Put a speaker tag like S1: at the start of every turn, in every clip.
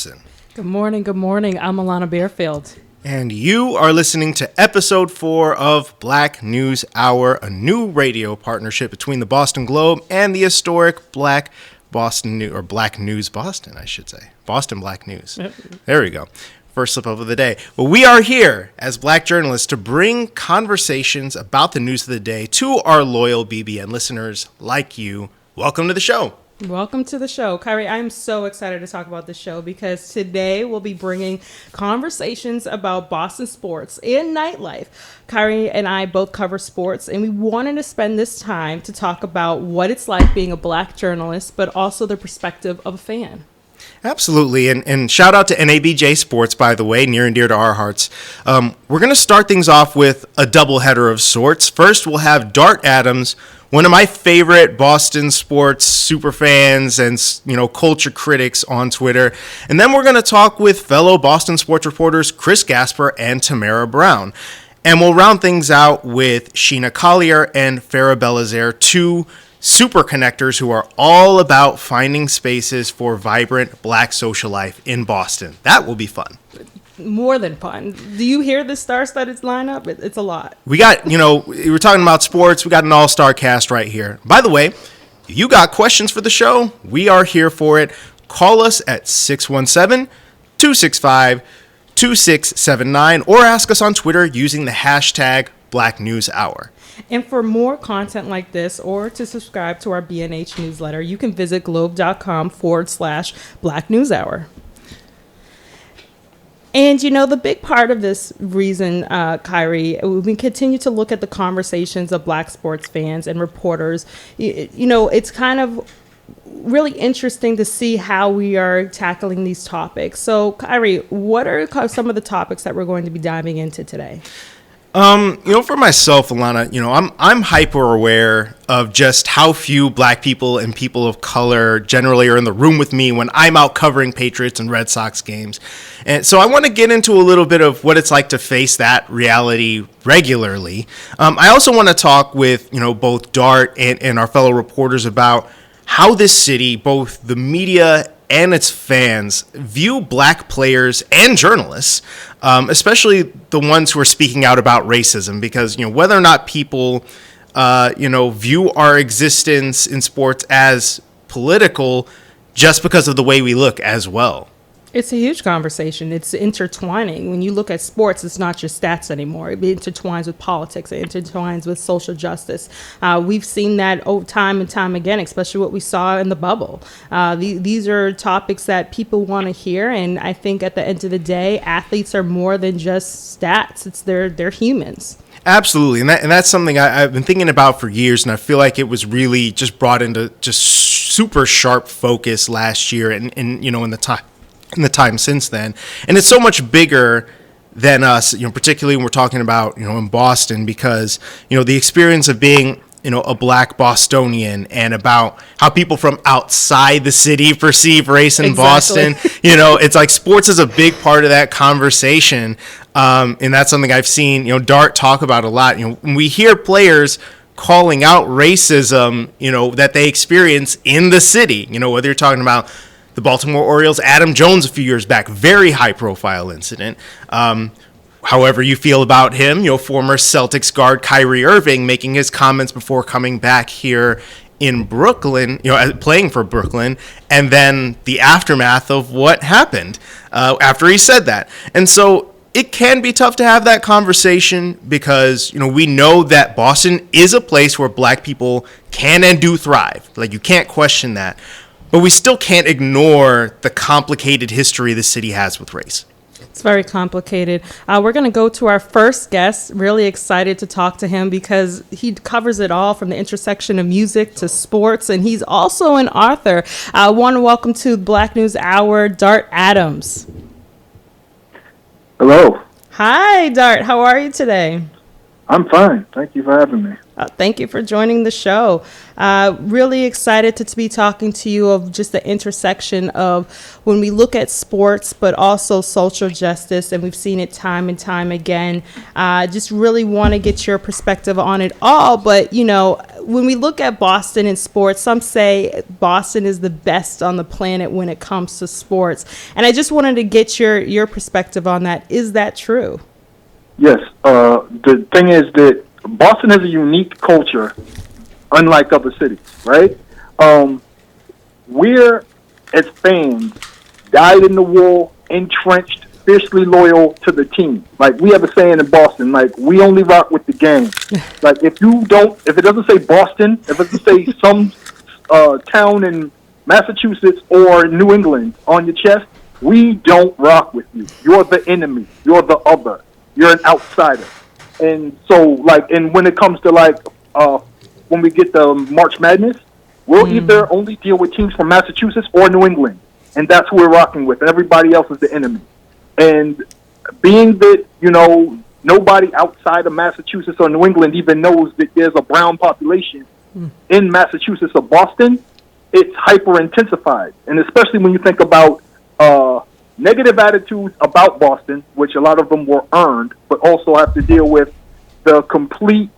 S1: Johnson.
S2: Good morning. Good morning. I'm Alana Bearfield.
S1: And you are listening to episode 4 of Black News Hour, a new radio partnership between the Boston Globe and the historic Black News Boston, I should say. Boston Black News. There we go. First slip up of the day. But we are here as Black journalists to bring conversations about the news of the day to our loyal BBN listeners like you. Welcome to the show.
S2: Welcome to the show. Kyrie, I'm so excited to talk about the show because today we'll be bringing conversations about Boston sports and nightlife. Kyrie and I both cover sports, and we wanted to spend this time to talk about what it's like being a Black journalist, but also the perspective of a fan.
S1: Absolutely. And shout out to NABJ Sports, by the way, near and dear to our hearts. We're going to start things off with a doubleheader of sorts. First, we'll have Dart Adams, one of my favorite Boston sports super fans and, culture critics on Twitter. And then we're going to talk with fellow Boston sports reporters Chris Gasper and Tamara Brown. And we'll round things out with Sheena Collier and Farah Belazaire, two super connectors who are all about finding spaces for vibrant Black social life in Boston. That will be fun.
S2: More than fun. Do you hear the star-studded lineup? It's a lot.
S1: We got, we're talking about sports. We got an all-star cast right here. By the way, if you got questions for the show, we are here for it. Call us at 617-265-2679 or ask us on Twitter using the hashtag Black News Hour.
S2: And for more content like this or to subscribe to our BNH newsletter, you can visit globe.com/Black News Hour. And, the big part of this reason, Kyrie, we continue to look at the conversations of Black sports fans and reporters. It's kind of really interesting to see how we are tackling these topics. So, Kyrie, what are some of the topics that we're going to be diving into today?
S1: For myself, Alana, I'm hyper aware of just how few Black people and people of color generally are in the room with me when I'm out covering Patriots and Red Sox games. And so I want to get into a little bit of what it's like to face that reality regularly. I also want to talk with, both Dart and our fellow reporters about how this city, both the media and its fans, view Black players and journalists, especially the ones who are speaking out about racism, because, whether or not people, view our existence in sports as political just because of the way we look as well.
S2: It's a huge conversation. It's intertwining. When you look at sports, it's not just stats anymore. It intertwines with politics. It intertwines with social justice. We've seen that time and time again, especially what we saw in the bubble. These are topics that people want to hear. And I think at the end of the day, athletes are more than just stats. They're humans. Absolutely.
S1: And that's something I've been thinking about for years. And I feel like it was really just brought into just super sharp focus last year and in the time since then. And it's so much bigger than us, particularly when we're talking about, in Boston, because, the experience of being, a Black Bostonian and about how people from outside the city perceive race in Boston, it's like sports is a big part of that conversation. And that's something I've seen, Dart talk about a lot. When we hear players calling out racism, that they experience in the city, whether you're talking about the Baltimore Orioles, Adam Jones a few years back, very high-profile incident. However you feel about him, former Celtics guard Kyrie Irving making his comments before coming back here in Brooklyn, playing for Brooklyn, and then the aftermath of what happened after he said that. And so it can be tough to have that conversation because, we know that Boston is a place where Black people can and do thrive. Like, you can't question that. But we still can't ignore the complicated history the city has with race.
S2: It's very complicated. We're going to go to our first guest. Really excited to talk to him because he covers it all from the intersection of music to sports, and he's also an author. I want to welcome to Black News Hour, Dart Adams.
S3: Hello.
S2: Hi, Dart. How are you today?
S3: I'm fine. Thank you for having me.
S2: Thank you for joining the show. Really excited to be talking to you of just the intersection of when we look at sports, but also social justice, and we've seen it time and time again. Just really want to get your perspective on it all. But, you know, when we look at Boston in sports, some say Boston is the best on the planet when it comes to sports. And I just wanted to get your perspective on that. Is that true?
S3: Yes. The thing is that Boston has a unique culture, unlike other cities, right? We're, as fans, dyed in the wool, entrenched, fiercely loyal to the team. Like, we have a saying in Boston, like, we only rock with the gang. Like, if it doesn't say Boston, if it doesn't say some town in Massachusetts or New England on your chest, we don't rock with you. You're the enemy. You're the other. You're an outsider. And so, like, and when it comes to, like, when we get the March Madness, we'll either only deal with teams from Massachusetts or New England. And that's who we're rocking with. And everybody else is the enemy. And being that, you know, nobody outside of Massachusetts or New England even knows that there's a brown population in Massachusetts or Boston, it's hyper-intensified. And especially when you think about negative attitudes about Boston, which a lot of them were earned, but also have to deal with the complete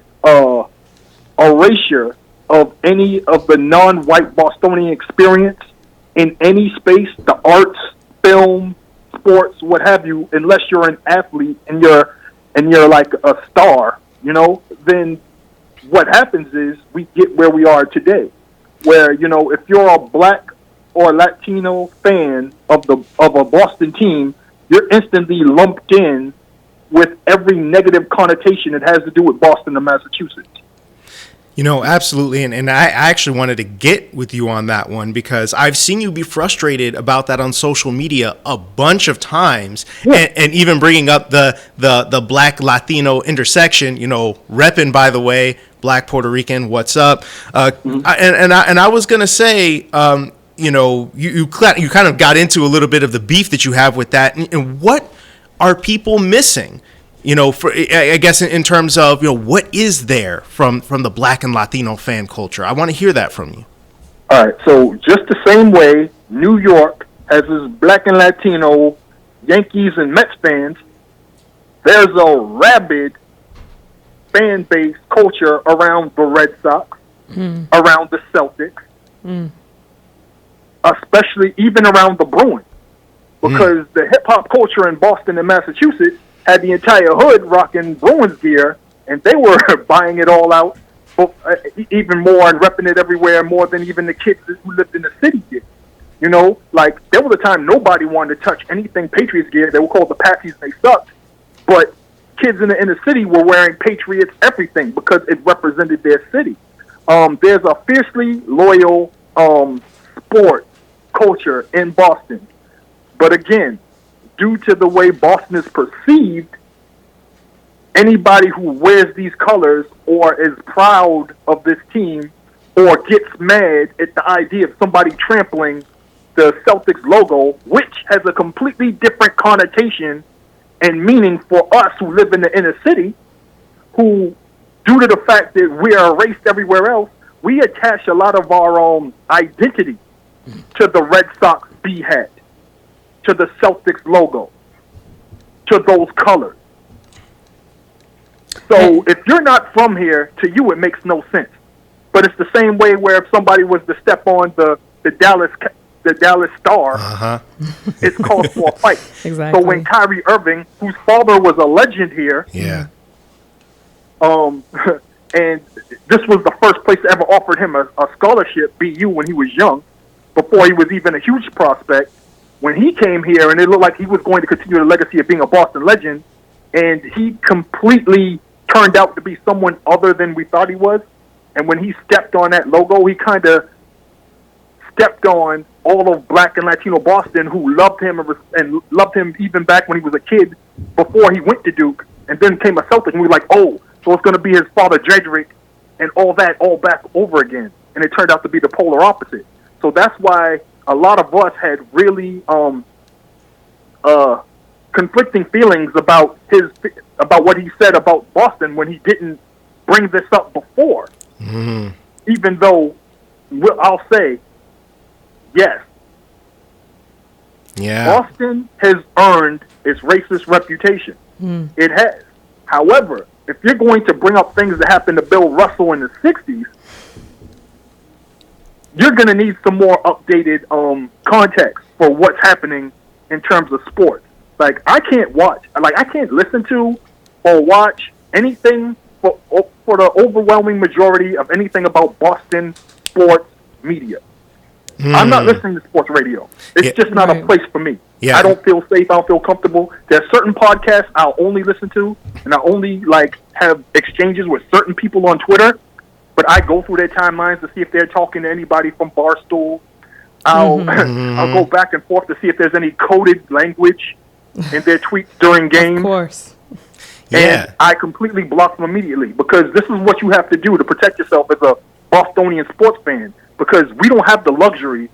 S3: erasure of any of the non-white Bostonian experience in any space, the arts, film, sports, what have you, unless you're an athlete and you're like a star, you know, then what happens is we get where we are today, where, you know, if you're a black or Latino fan of a Boston team, you're instantly lumped in with every negative connotation that has to do with Boston and Massachusetts.
S1: You know, absolutely. And I actually wanted to get with you on that one because I've seen you be frustrated about that on social media a bunch of times. Yeah. And even bringing up the black Latino intersection, you know, repping, by the way, black Puerto Rican, what's up? And I was going to say, you know, you kind of got into a little bit of the beef that you have with that. And what are people missing? You know, for I guess in terms of, you know, what is there from the black and Latino fan culture? I want to hear that from you.
S3: All right. So just the same way New York has its black and Latino Yankees and Mets fans, there's a rabid fan base culture around the Red Sox, around the Celtics, especially even around the Bruins, because the hip hop culture in Boston and Massachusetts had the entire hood rocking Bruins gear, and they were buying it all out, even more, and repping it everywhere more than even the kids who lived in the city did. You know, like, there was a time nobody wanted to touch anything Patriots gear. They were called the Patsies, and they sucked. But kids in the inner city were wearing Patriots everything because it represented their city. There's a fiercely loyal sport culture in Boston. But again, due to the way Boston is perceived, anybody who wears these colors or is proud of this team or gets mad at the idea of somebody trampling the Celtics logo, which has a completely different connotation and meaning for us who live in the inner city, who, due to the fact that we are erased everywhere else, we attach a lot of our identity to the Red Sox B hat, to the Celtics logo, to those colors. So if you're not from here, to you it makes no sense. But it's the same way where if somebody was to step on the Dallas Star, it's called for a fight.
S2: Exactly.
S3: So when Kyrie Irving, whose father was a legend here, and this was the first place that ever offered him a scholarship, BU, when he was young, before he was even a huge prospect. When he came here, and it looked like he was going to continue the legacy of being a Boston legend, and he completely turned out to be someone other than we thought he was. And when he stepped on that logo, he kind of stepped on all of black and Latino Boston, who loved him and loved him even back when he was a kid, before he went to Duke, and then came a Celtic, and we were like, oh, so it's going to be his father, Jedrick, and all that, all back over again. And it turned out to be the polar opposite. So that's why a lot of us had really conflicting feelings about what he said about Boston when he didn't bring this up before. Even though I'll say, yes, Boston has earned its racist reputation. It has. However, if you're going to bring up things that happened to Bill Russell in the 60s, you're going to need some more updated context for what's happening in terms of sports. Like, I can't listen to or watch anything for the overwhelming majority of anything about Boston sports media. I'm not listening to sports radio. It's just not a place for me. I don't feel safe. I don't feel comfortable. There's certain podcasts I'll only listen to, and I only have exchanges with certain people on Twitter. But I go through their timelines to see if they're talking to anybody from Barstool. I'll go back and forth to see if there's any coded language in their tweets during games.
S2: Of course.
S3: And I completely block them immediately, because this is what you have to do to protect yourself as a Bostonian sports fan, because we don't have the luxury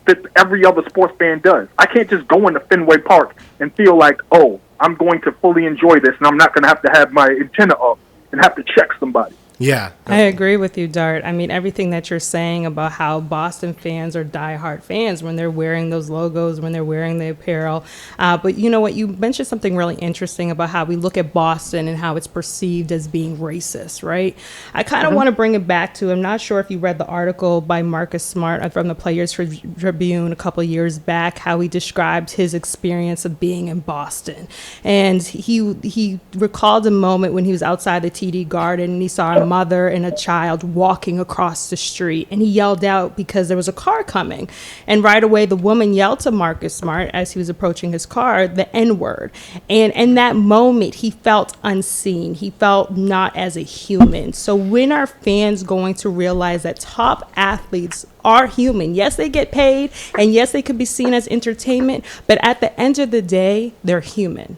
S3: that every other sports fan does. I can't just go into Fenway Park and feel like, oh, I'm going to fully enjoy this, and I'm not going to have my antenna up and have to check somebody.
S1: Yeah.
S2: I agree with you, Dart. I mean, everything that you're saying about how Boston fans are diehard fans when they're wearing those logos, when they're wearing the apparel. But you know what? You mentioned something really interesting about how we look at Boston and how it's perceived as being racist, right? I kind of want to bring it back to, I'm not sure if you read the article by Marcus Smart from the Players Tribune a couple of years back, how he described his experience of being in Boston. And he recalled a moment when he was outside the TD Garden and he saw a mother and a child walking across the street, and he yelled out because there was a car coming, and right away the woman yelled to Marcus Smart as he was approaching his car the N-word, and in that moment he felt unseen, he felt not as a human. So when are fans going to realize that top athletes are human? Yes, they get paid, and yes, they could be seen as entertainment, but at the end of the day, they're human.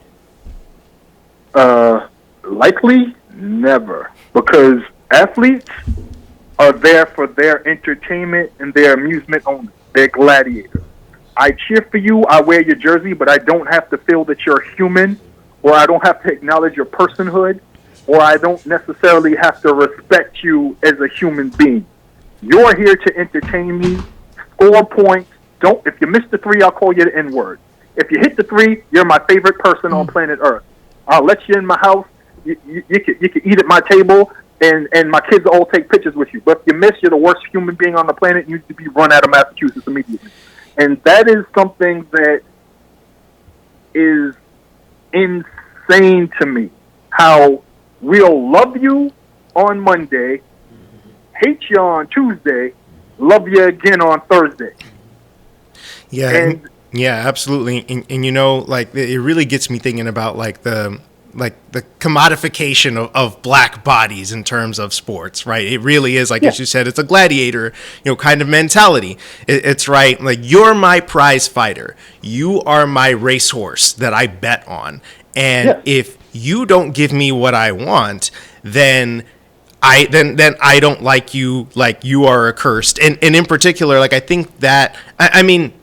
S3: Likely never, because athletes are there for their entertainment and their amusement only. They're gladiators. I cheer for you, I wear your jersey, but I don't have to feel that you're human, or I don't have to acknowledge your personhood, or I don't necessarily have to respect you as a human being. You're here to entertain me, score points. If you miss the three, I'll call you the N-word. If you hit the three, you're my favorite person on planet Earth. I'll let you in my house. You can eat at my table, and my kids will all take pictures with you. But if you miss, you're the worst human being on the planet. You need to be run out of Massachusetts immediately. And that is something that is insane to me. How we'll love you on Monday, hate you on Tuesday, love you again on Thursday.
S1: Yeah, yeah, absolutely. And you know, like, it really gets me thinking about the commodification of black bodies in terms of sports, right? It really is, as you said, it's a gladiator, kind of mentality. It's right. Like, you're my prize fighter. You are my racehorse that I bet on. And if you don't give me what I want, then I don't like you, like you are accursed. And in particular, I think that, I mean,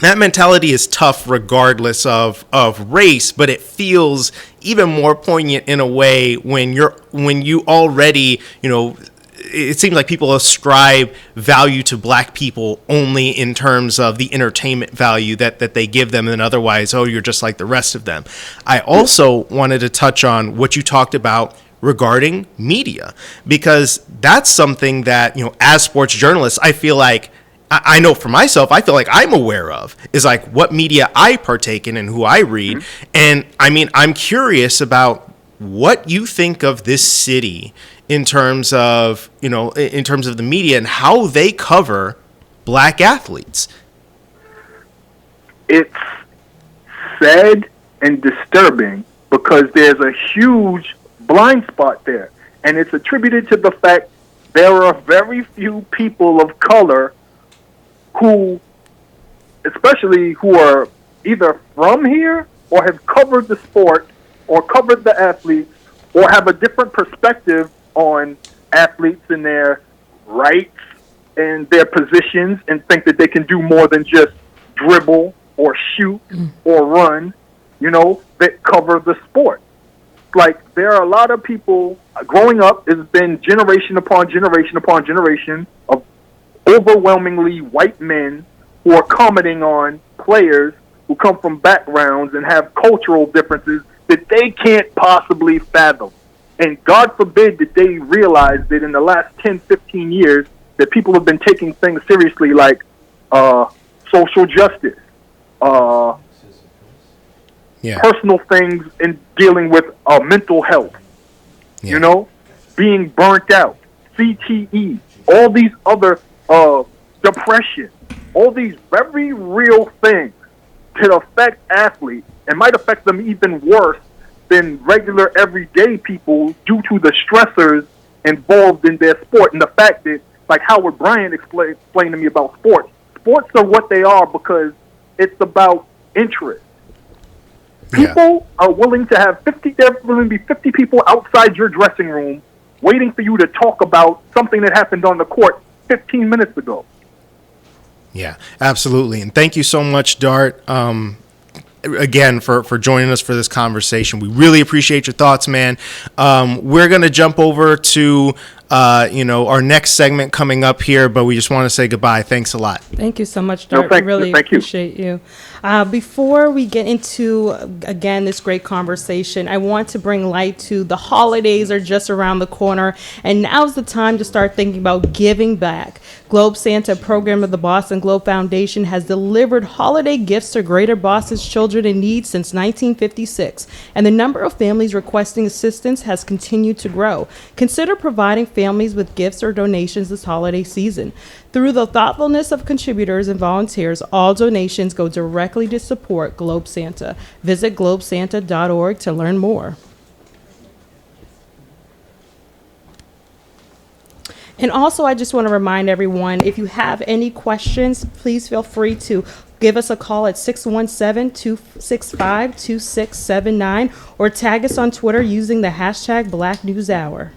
S1: that mentality is tough regardless of race, but it feels even more poignant in a way when you already, it seems like people ascribe value to black people only in terms of the entertainment value that they give them, and otherwise, oh, you're just like the rest of them. I also wanted to touch on what you talked about regarding media, because that's something that, as sports journalists, I feel like, I know for myself, I feel like I'm aware of, is what media I partake in and who I read. And I mean, I'm curious about what you think of this city in terms of, in terms of the media and how they cover black athletes.
S3: It's sad and disturbing because there's a huge blind spot there. And it's attributed to the fact there are very few people of color who are either from here or have covered the sport or covered the athletes or have a different perspective on athletes and their rights and their positions and think that they can do more than just dribble or shoot or run, that cover the sport. like there are a lot of people growing up. It's been generation upon generation upon generation of overwhelmingly white men who are commenting on players who come from backgrounds and have cultural differences that they can't possibly fathom. And God forbid that they realize that in the last 10, 15 years that people have been taking things seriously like social justice, personal things in dealing with mental health, being burnt out, CTE, all these other depression, all these very real things that affect athletes and might affect them even worse than regular everyday people due to the stressors involved in their sport. And the fact that, like Howard Bryant explained to me about sports are what they are because it's about interest. People are willing to have 50, there will be 50 people outside your dressing room waiting for you to talk about something that happened on the court 15 minutes ago.
S1: Yeah, absolutely. And thank you so much, Dart, again, for joining us for this conversation. We really appreciate your thoughts, man. We're going to jump over to, our next segment coming up here, but we just want to say goodbye. Thanks a lot.
S2: Thank you so much, Dart. We really appreciate you. Before we get into, again, this great conversation, I want to bring light to the holidays are just around the corner, and now's the time to start thinking about giving back. Globe Santa, a program of the Boston Globe Foundation, has delivered holiday gifts to Greater Boston's children in need since 1956, and the number of families requesting assistance has continued to grow. Consider providing families with gifts or donations this holiday season. Through the thoughtfulness of contributors and volunteers, all donations go directly to support Globe Santa. Visit globesanta.org to learn more. And also, I just want to remind everyone, if you have any questions, please feel free to give us a call at 617-265-2679 or tag us on Twitter using the hashtag Black News Hour.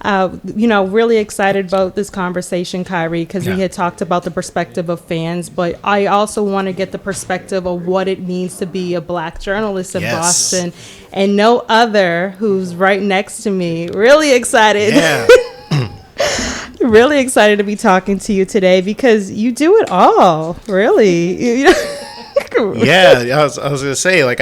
S2: Really excited about this conversation, Kyrie, because we had talked about the perspective of fans, but I also want to get the perspective of what it means to be a Black journalist in Boston, and no other who's right next to me. Really excited. Yeah. Really excited to be talking to you today because you do it all, really.
S1: Yeah, I was going to say, like,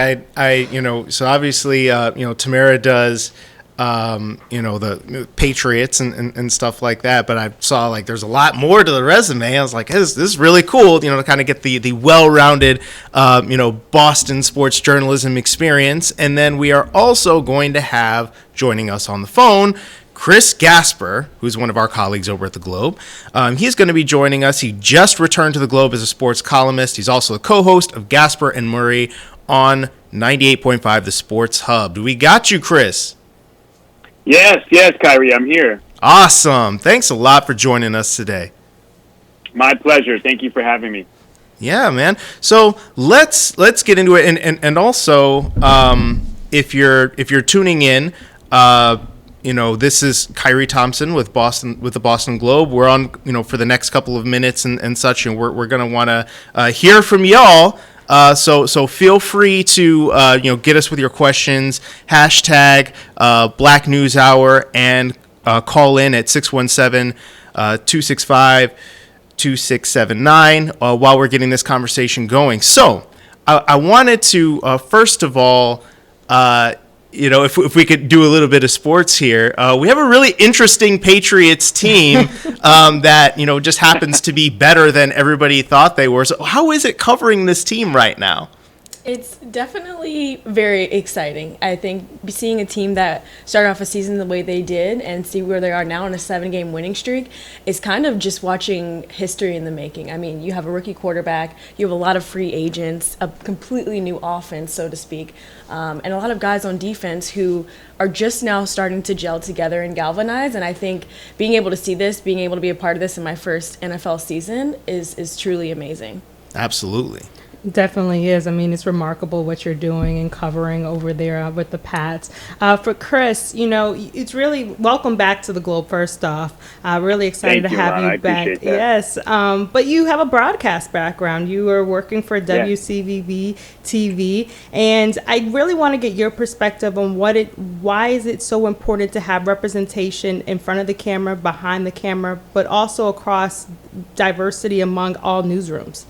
S1: so obviously, Tamara does the Patriots and stuff like that. But I saw like there's a lot more to the resume. I was like, this is really cool, to kind of get the well-rounded, Boston sports journalism experience. And then we are also going to have joining us on the phone, Chris Gasper, who's one of our colleagues over at the Globe. He's going to be joining us. He just returned to the Globe as a sports columnist. He's also the co-host of Gasper and Murray on 98.5 The Sports Hub. We got you, Chris.
S4: Yes, Kyrie, I'm here.
S1: Awesome. Thanks a lot for joining us today.
S4: My pleasure. Thank you for having me.
S1: Yeah, man. So let's get into it. And also, if you're tuning in, this is Kyrie Thompson with the Boston Globe. We're on, for the next couple of minutes and such, and we're gonna want to hear from y'all. So feel free to get us with your questions, hashtag Black News Hour, and call in at 617-265-2679 while we're getting this conversation going. So I wanted to first of all, if we could do a little bit of sports here, we have a really interesting Patriots team that, just happens to be better than everybody thought they were. So how is it covering this team right now?
S5: It's definitely very exciting. I think seeing a team that started off a season the way they did and see where they are now on a 7-game winning streak is kind of just watching history in the making. I mean, you have a rookie quarterback, you have a lot of free agents, a completely new offense, so to speak, and a lot of guys on defense who are just now starting to gel together and galvanize. And I think being able to see this, being able to be a part of this in my first NFL season is truly amazing.
S1: Absolutely.
S2: Definitely is. I mean, it's remarkable what you're doing and covering over there with the Pats. For Chris, it's really welcome back to the Globe. First off, really excited
S4: Thank
S2: to
S4: you,
S2: have
S4: Ron.
S2: you
S4: I
S2: back.
S4: appreciate that.
S2: Yes, but you have a broadcast background. You are working for WCVB TV, and I really want to get your perspective on why is it so important to have representation in front of the camera, behind the camera, but also across diversity among all newsrooms.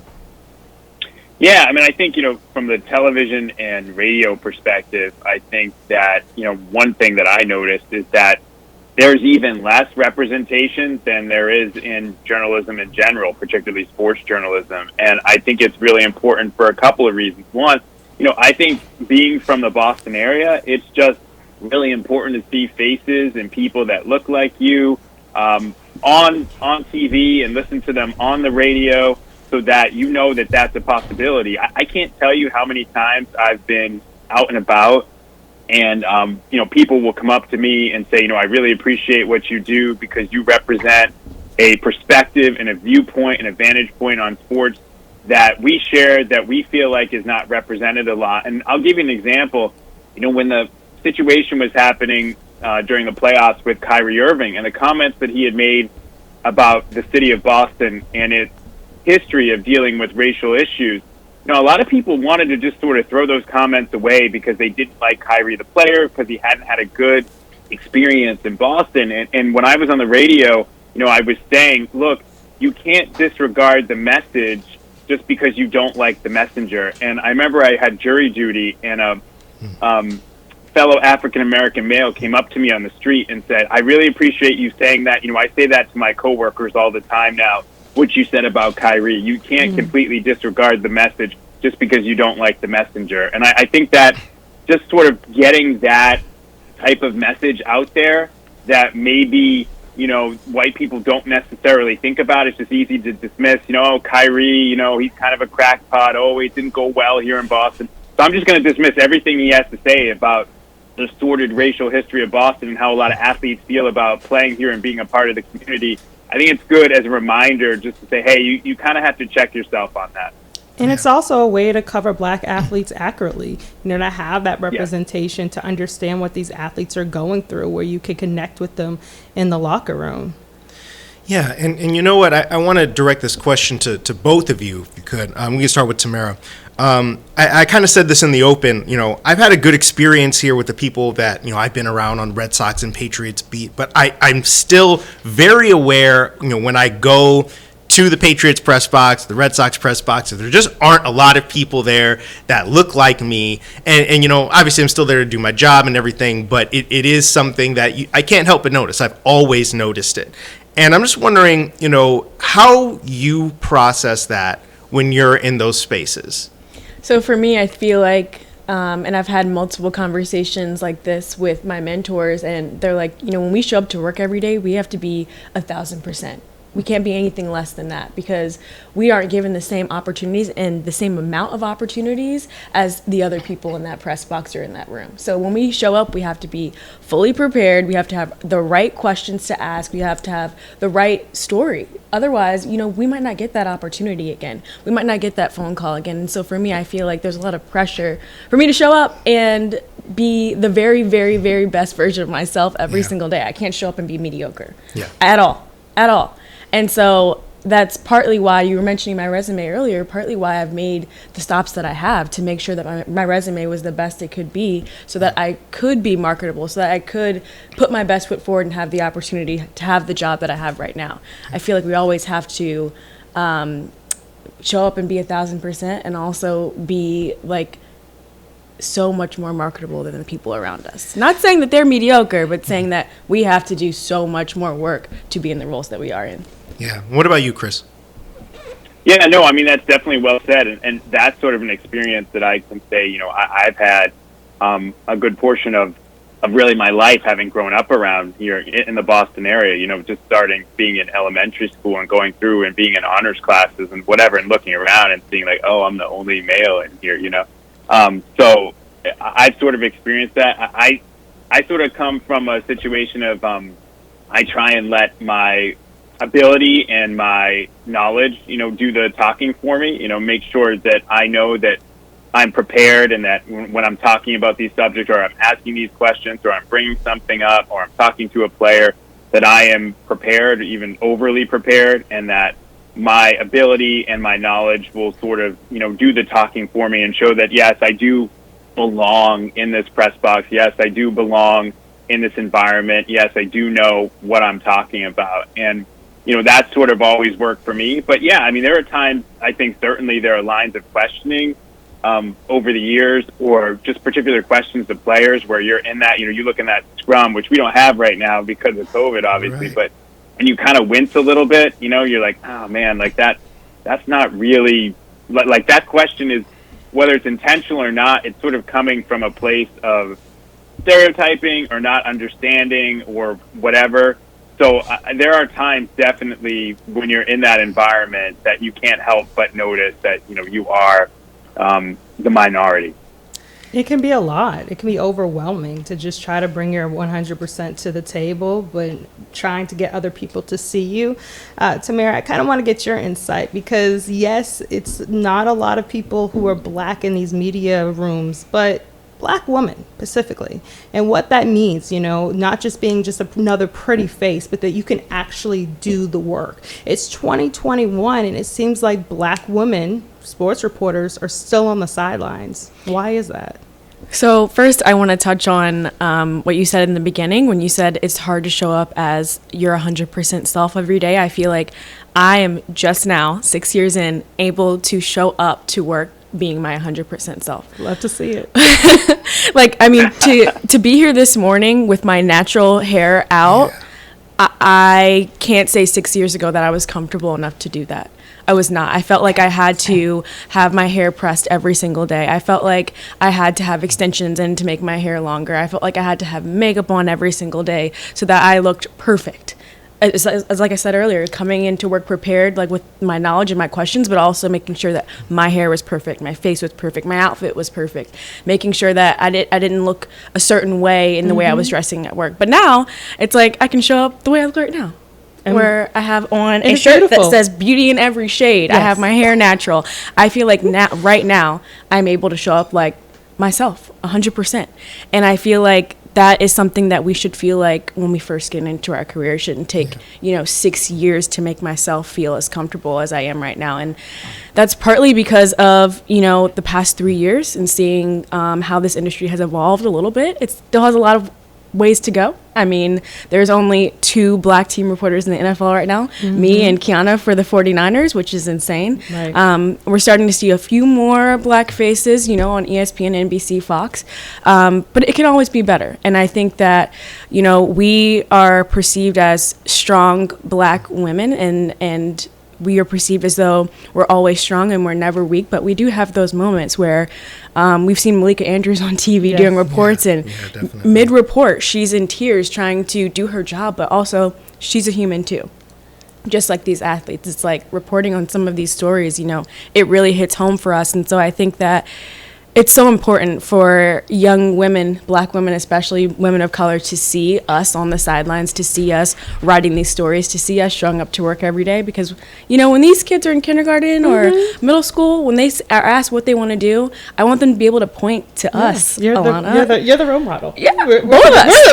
S4: Yeah, I mean, I think, from the television and radio perspective, I think that, one thing that I noticed is that there's even less representation than there is in journalism in general, particularly sports journalism. And I think it's really important for a couple of reasons. One, I think being from the Boston area, it's just really important to see faces and people that look like you on TV and listen to them on the radio, so that that's a possibility. I can't tell you how many times I've been out and about, and people will come up to me and say, I really appreciate what you do because you represent a perspective and a viewpoint and a vantage point on sports that we share, that we feel like is not represented a lot. And I'll give you an example. When the situation was happening during the playoffs with Kyrie Irving and the comments that he had made about the city of Boston and its history of dealing with racial issues, a lot of people wanted to just sort of throw those comments away because they didn't like Kyrie the player, because he hadn't had a good experience in Boston. And when I was on the radio, I was saying, look, you can't disregard the message just because you don't like the messenger. And I remember I had jury duty, and a fellow African-American male came up to me on the street and said, I really appreciate you saying that. I say that to my coworkers all the time now, what you said about Kyrie. You can't completely disregard the message just because you don't like the messenger. And I think that just sort of getting that type of message out there that maybe, white people don't necessarily think about. It's just easy to dismiss, Kyrie, he's kind of a crackpot. Oh, it didn't go well here in Boston. So I'm just going to dismiss everything he has to say about the sordid racial history of Boston and how a lot of athletes feel about playing here and being a part of the community. I think it's good as a reminder just to say, hey, you kind of have to check yourself on that.
S2: And it's also a way to cover Black athletes accurately, to have that representation, to understand what these athletes are going through, where you can connect with them in the locker room.
S1: Yeah, and you know what? I want to direct this question to both of you, if you could. We can start with Tamara. I kind of said this in the open. I've had a good experience here with the people that, I've been around on Red Sox and Patriots beat, but I'm still very aware, when I go to the Patriots press box, the Red Sox press box, there just aren't a lot of people there that look like me. And obviously I'm still there to do my job and everything, but it is something that I can't help but notice. I've always noticed it. And I'm just wondering, how you process that when you're in those spaces.
S5: So for me, I feel like, and I've had multiple conversations like this with my mentors, and they're like, when we show up to work every day, we have to be 1,000%. We can't be anything less than that, because we aren't given the same opportunities and the same amount of opportunities as the other people in that press box or in that room. So when we show up, we have to be fully prepared. We have to have the right questions to ask. We have to have the right story. Otherwise, we might not get that opportunity again. We might not get that phone call again. And so for me, I feel like there's a lot of pressure for me to show up and be the very, very, very best version of myself every single day. I can't show up and be mediocre at all. And so that's partly why you were mentioning my resume earlier, partly why I've made the stops that I have, to make sure that my resume was the best it could be, so that I could be marketable, so that I could put my best foot forward and have the opportunity to have the job that I have right now. I feel like we always have to show up and be 1,000%, and also be like so much more marketable than the people around us. Not saying that they're mediocre, but saying that we have to do so much more work to be in the roles that we are in.
S1: Yeah. What about you, Chris?
S4: Yeah, no, I mean, that's definitely well said. And that's sort of an experience that I can say, I've had a good portion of really my life, having grown up around here in the Boston area, just starting being in elementary school and going through and being in honors classes and whatever, and looking around and seeing like, oh, I'm the only male in here, So I've sort of experienced that. I sort of come from a situation of I try and let my ability and my knowledge, do the talking for me, make sure that I know that I'm prepared and that when I'm talking about these subjects or I'm asking these questions or I'm bringing something up or I'm talking to a player, that I am prepared, even overly prepared, and that my ability and my knowledge will sort of, do the talking for me and show that, yes, I do belong in this press box. Yes, I do belong in this environment. Yes, I do know what I'm talking about. And, that's sort of always worked for me. But yeah, I mean, there are times, I think certainly there are lines of questioning over the years, or just particular questions to players where you're in that, you look in that scrum, which we don't have right now because of COVID, obviously,
S1: Right.
S4: and you kind of wince a little bit, you're like, oh man, like that's not really, like that question is, whether it's intentional or not, it's sort of coming from a place of stereotyping or not understanding or whatever. So there are times definitely when you're in that environment that you can't help but notice that, you are the minority.
S2: It can be a lot. It can be overwhelming to just try to bring your 100% to the table, but trying to get other people to see you. Tamara, I kind of want to get your insight because, yes, it's not a lot of people who are Black in these media rooms, but Black women specifically, and what that means, not just being just another pretty face, but that you can actually do the work. It's 2021, and it seems like Black women sports reporters are still on the sidelines. Why is that?
S5: So first, I want to touch on what you said in the beginning when you said it's hard to show up as your 100% self every day. I feel like I am just now, 6 years in, able to show up to work being my 100% self.
S2: Love to see it.
S5: To be here this morning with my natural hair out, I can't say 6 years ago that I was comfortable enough to do that. I was not. I felt like I had to have my hair pressed every single day. I felt like I had to have extensions in to make my hair longer. I felt like I had to have makeup on every single day so that I looked perfect. As like I said earlier, coming into work prepared, like with my knowledge and my questions, but also making sure that my hair was perfect, my face was perfect, my outfit was perfect, making sure that I didn't look a certain way in the way I was dressing at work. But now it's like I can show up the way I look right now. Where I have on a shirt that says beauty in every shade. Yes. I have my hair natural. I feel like right now, I'm able to show up like myself, 100%. And I feel like that is something that we should feel like when we first get into our career. It shouldn't take, 6 years to make myself feel as comfortable as I am right now. And that's partly because of, the past 3 years and seeing how this industry has evolved a little bit. It still has a lot of ways to go. I mean, there's only 2 Black team reporters in the NFL right now, me and Kiana for the 49ers, which is insane. Right. We're starting to see a few more Black faces, on ESPN, NBC, Fox, but it can always be better. And I think that, we are perceived as strong Black women and we are perceived as though we're always strong and we're never weak, but we do have those moments where we've seen Malika Andrews on TV doing reports, and mid-report, she's in tears trying to do her job, but also she's a human too. Just like these athletes, it's like reporting on some of these stories, it really hits home for us. And so I think that it's so important for young women, Black women, especially women of color, to see us on the sidelines, to see us writing these stories, to see us showing up to work every day. Because, when these kids are in kindergarten or middle school, when they are asked what they want to do, I want them to be able to point to us, Alana.
S2: You're the role model.
S5: Yeah,
S2: we're the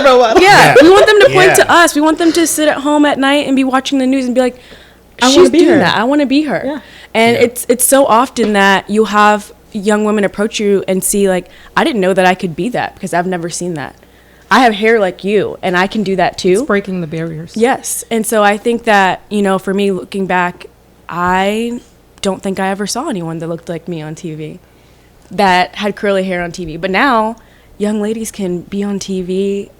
S2: role model.
S5: Yeah, we want them to point to us. We want them to sit at home at night and be watching the news and be like, she's doing that. I want to be her. Yeah. And it's so often that you have young women approach you and see like, I didn't know that I could be that because I've never seen that. I have hair like you and I can do that too.
S2: It's breaking the barriers.
S5: Yes. And so I think that, for me looking back, I don't think I ever saw anyone that looked like me on TV, that had curly hair on TV. But now young ladies can be on TV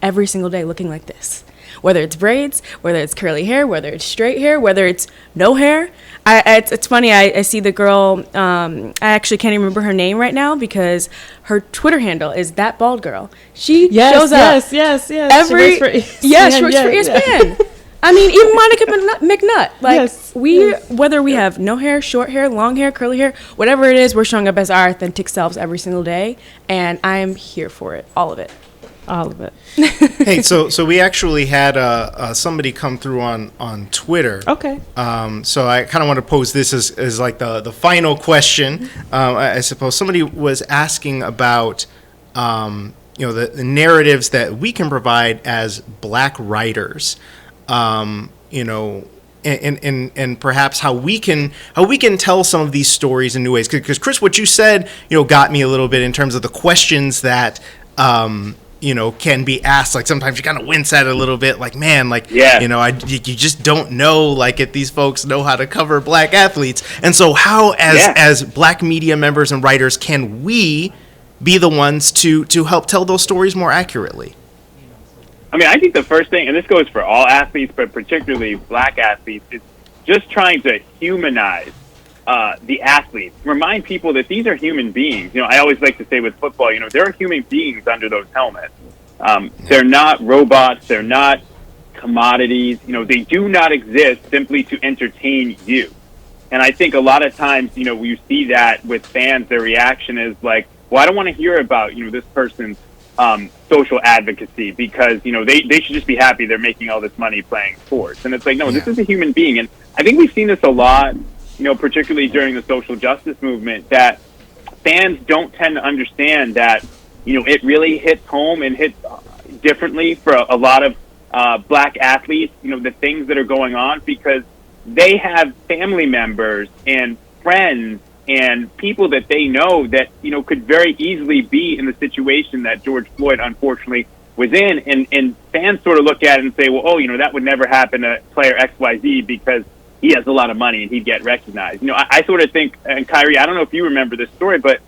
S5: every single day looking like this. Whether it's braids, whether it's curly hair, whether it's straight hair, whether it's no hair. It's funny, I see the girl, I actually can't even remember her name right now because her Twitter handle is That Bald Girl. She shows up.
S2: Yes.
S5: She works for ESPN. Yeah. I mean, even Monica McNutt. Whether we have no hair, short hair, long hair, curly hair, whatever it is, we're showing up as our authentic selves every single day. And I'm here for it, all of it.
S2: All of it.
S1: Hey, so we actually had somebody come through on Twitter.
S2: Okay.
S1: So I kind of want to pose this as like the final question. I suppose somebody was asking about the narratives that we can provide as Black writers. And perhaps how we can tell some of these stories in new ways. Because Chris, what you said, got me a little bit in terms of the questions that can be asked. Like sometimes you kind of wince at it a little bit. Like, man, like you just don't know like if these folks know how to cover Black athletes. And so how as Black media members and writers can we be the ones to help tell those stories more accurately?
S4: I mean, I think the first thing, and this goes for all athletes, but particularly Black athletes, is just trying to humanize the athletes. Remind people that these are human beings. I always like to say with football, there are human beings under those helmets. They're not robots. They're not commodities. They do not exist simply to entertain you. And I think a lot of times, you see that with fans, their reaction is like, well, I don't want to hear about, this person's social advocacy because, they should just be happy they're making all this money playing sports. And it's like, no, this is a human being. And I think we've seen this a lot, particularly during the social justice movement, that fans don't tend to understand that, it really hits home and hits differently for a lot of Black athletes, the things that are going on, because they have family members and friends and people that they know that, could very easily be in the situation that George Floyd unfortunately was in. And fans sort of look at it and say, well, that would never happen to player XYZ because he has a lot of money and he'd get recognized. I sort of think, and Kyrie, I don't know if you remember this story, but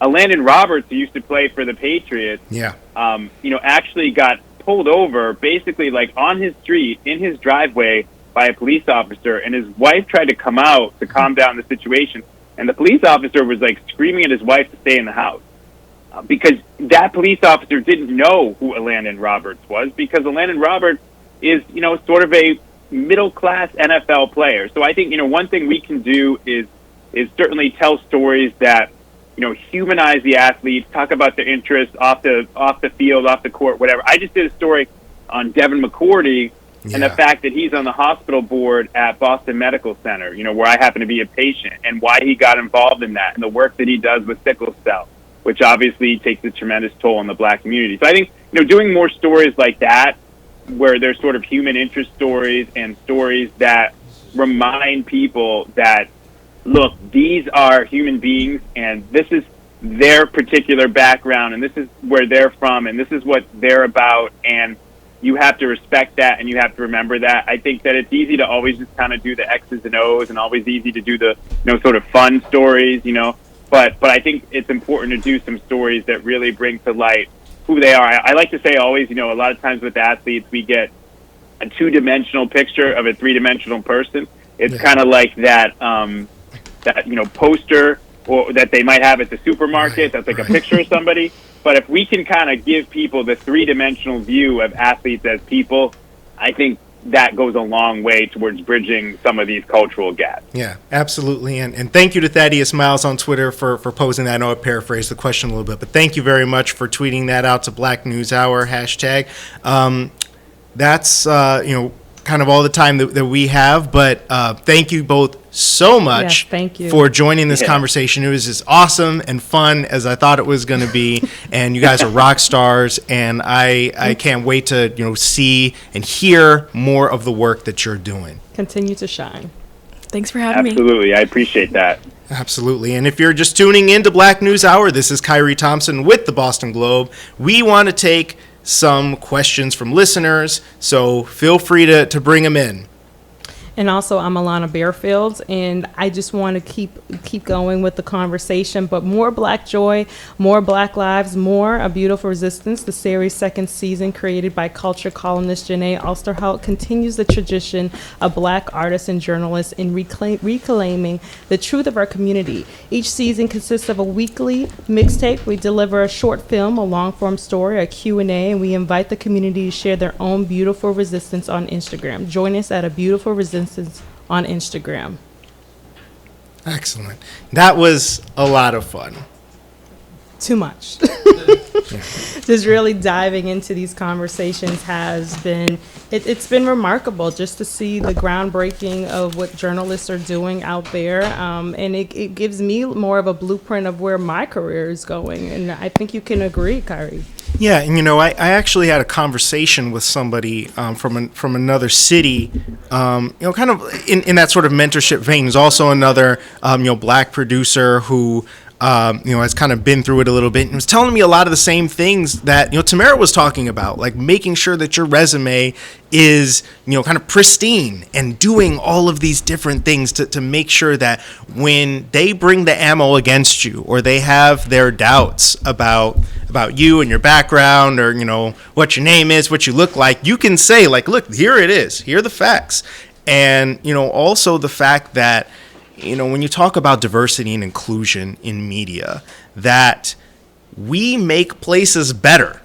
S4: Landon Roberts, who used to play for the Patriots, actually got pulled over basically like on his street in his driveway by a police officer, and his wife tried to come out to calm down the situation. And the police officer was like screaming at his wife to stay in the house because that police officer didn't know who Landon Roberts was, because Landon Roberts is, sort of a middle-class NFL player. So I think, one thing we can do is certainly tell stories that, humanize the athletes, talk about their interests off the field, off the court, whatever. I just did a story on Devin McCourty and the fact that he's on the hospital board at Boston Medical Center, where I happen to be a patient, and why he got involved in that and the work that he does with sickle cell, which obviously takes a tremendous toll on the Black community. So I think, doing more stories like that, where there's sort of human interest stories and stories that remind people that, look, these are human beings and this is their particular background and this is where they're from and this is what they're about, and you have to respect that and you have to remember that. I think that it's easy to always just kind of do the X's and O's and always easy to do the, sort of fun stories, but I think it's important to do some stories that really bring to light who they are. I like to say always, a lot of times with athletes, we get a two-dimensional picture of a three-dimensional person. It's kind of like that, poster or that they might have at the supermarket. That's like a picture of somebody. But if we can kind of give people the three-dimensional view of athletes as people, I think that goes a long way towards bridging some of these cultural gaps.
S1: Yeah, absolutely. And thank you to Thaddeus Miles on Twitter for posing that. I know I paraphrased the question a little bit, but thank you very much for tweeting that out to Black News Hour hashtag. That's, kind of all the time that we have, but thank you both so much
S2: thank you.
S1: For joining this conversation. It was as awesome and fun as I thought it was going to be, and you guys are rock stars, and I can't wait to see and hear more of the work that you're doing.
S2: Continue to shine.
S5: Thanks for having me.
S4: Absolutely. I appreciate that.
S1: Absolutely. And if you're just tuning in to Black News Hour, this is Kyrie Thompson with the Boston Globe. We want to take some questions from listeners, so feel free to bring them in.
S2: And also, I'm Alana Bearfield, and I just want to keep going with the conversation. But more Black joy, more Black lives, more A Beautiful Resistance, the series' second season, created by culture columnist Janae Osterhout, continues the tradition of Black artists and journalists in reclaiming the truth of our community. Each season consists of a weekly mixtape. We deliver a short film, a long-form story, a Q&A, and we invite the community to share their own beautiful resistance on Instagram. Join us at A Beautiful Resistance on Instagram.
S1: Excellent. That was a lot of fun.
S2: Too much. just really diving into these conversations has been, it's been remarkable just to see the groundbreaking of what journalists are doing out there. And it gives me more of a blueprint of where my career is going. And I think you can agree, Kyrie.
S1: Yeah, and I actually had a conversation with somebody from another city, kind of in that sort of mentorship vein. There's also another black producer who has kind of been through it a little bit and was telling me a lot of the same things that Tamara was talking about, like making sure that your resume is kind of pristine and doing all of these different things to make sure that when they bring the ammo against you or they have their doubts about you and your background or what your name is, what you look like, you can say like, look, here it is, here are the facts. And also the fact that when you talk about diversity and inclusion in media, that we make places better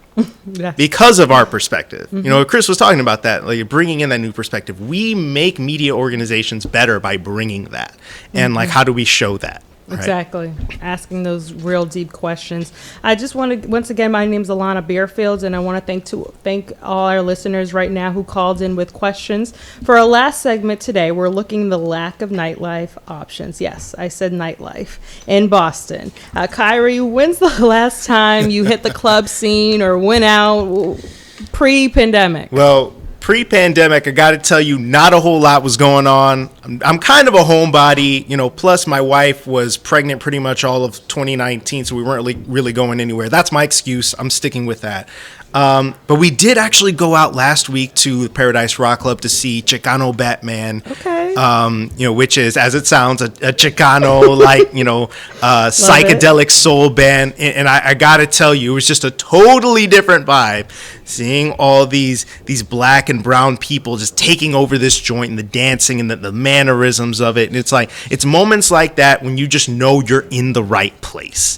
S2: Yeah.
S1: because of our perspective. Chris was talking about that, like bringing in that new perspective. We make media organizations better by bringing that. And like, how do we show that? Right?
S2: Exactly. Asking those real deep questions. I just want to, once again, my name's Alana Beerfield, and I want to thank all our listeners right now who called in with questions. For our last segment today, we're looking at the lack of nightlife options. Yes, I said nightlife in Boston. Kyrie, when's the last time you hit the club scene or went out pre-pandemic?
S1: Well, pre-pandemic, I got to tell you, not a whole lot was going on. I'm kind of a homebody, plus my wife was pregnant pretty much all of 2019, so we weren't really going anywhere. That's my excuse. I'm sticking with that. But we did actually go out last week to the Paradise Rock Club to see Chicano Batman.
S2: Okay.
S1: Which is, as it sounds, a Chicano, psychedelic soul band. And I got to tell you, it was just a totally different vibe seeing all these black and brown people just taking over this joint and the dancing and the mannerisms of it. And it's moments like that when you just know you're in the right place.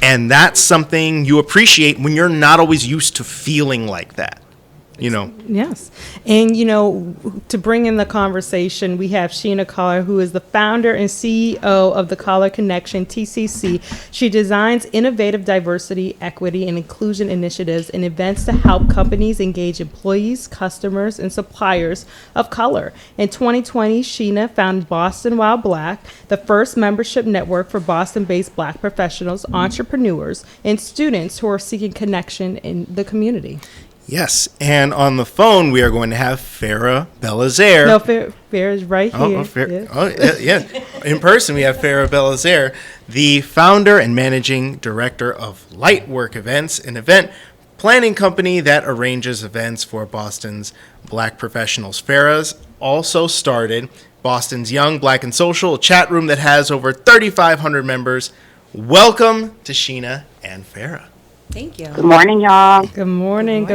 S1: And that's something you appreciate when you're not always used to feeling like that.
S2: Yes. And, to bring in the conversation, we have Sheena Collar, who is the founder and CEO of the Collar Connection, TCC. She designs innovative diversity, equity, and inclusion initiatives and events to help companies engage employees, customers, and suppliers of color. In 2020, Sheena founded Boston While Black, the first membership network for Boston-based black professionals, entrepreneurs, and students who are seeking connection in the community.
S1: Yes, and on the phone we are going to have Farah Belazaire.
S2: No, Farah is right here.
S1: Yeah. In person we have Farah Belazaire, the founder and managing director of Lightwork Events, an event planning company that arranges events for Boston's black professionals. Farah's also started Boston's Young Black and Social, a chat room that has over 3,500 members. Welcome to Sheena and Farah.
S6: Thank you.
S7: Good morning, y'all.
S2: Good morning.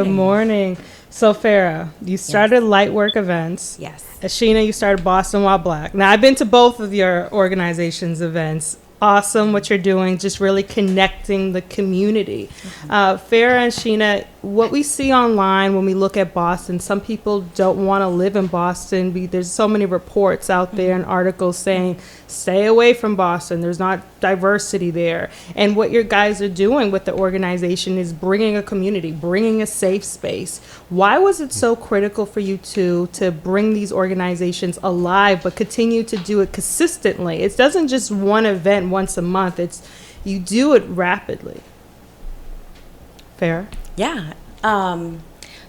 S2: So, Farah, you started Lightwork Events.
S6: Yes.
S2: Sheena, you started Boston While Black. Now, I've been to both of your organizations' events. Awesome what you're doing, just really connecting the community. Farah and Sheena, what we see online when we look at Boston, some people don't want to live in Boston. There's so many reports out there and articles saying, stay away from Boston. There's not diversity there. And what your guys are doing with the organization is bringing a community, bringing a safe space. Why was it so critical for you to bring these organizations alive, but continue to do it consistently? It doesn't just one event once a month. You do it rapidly. Fair?
S6: Yeah.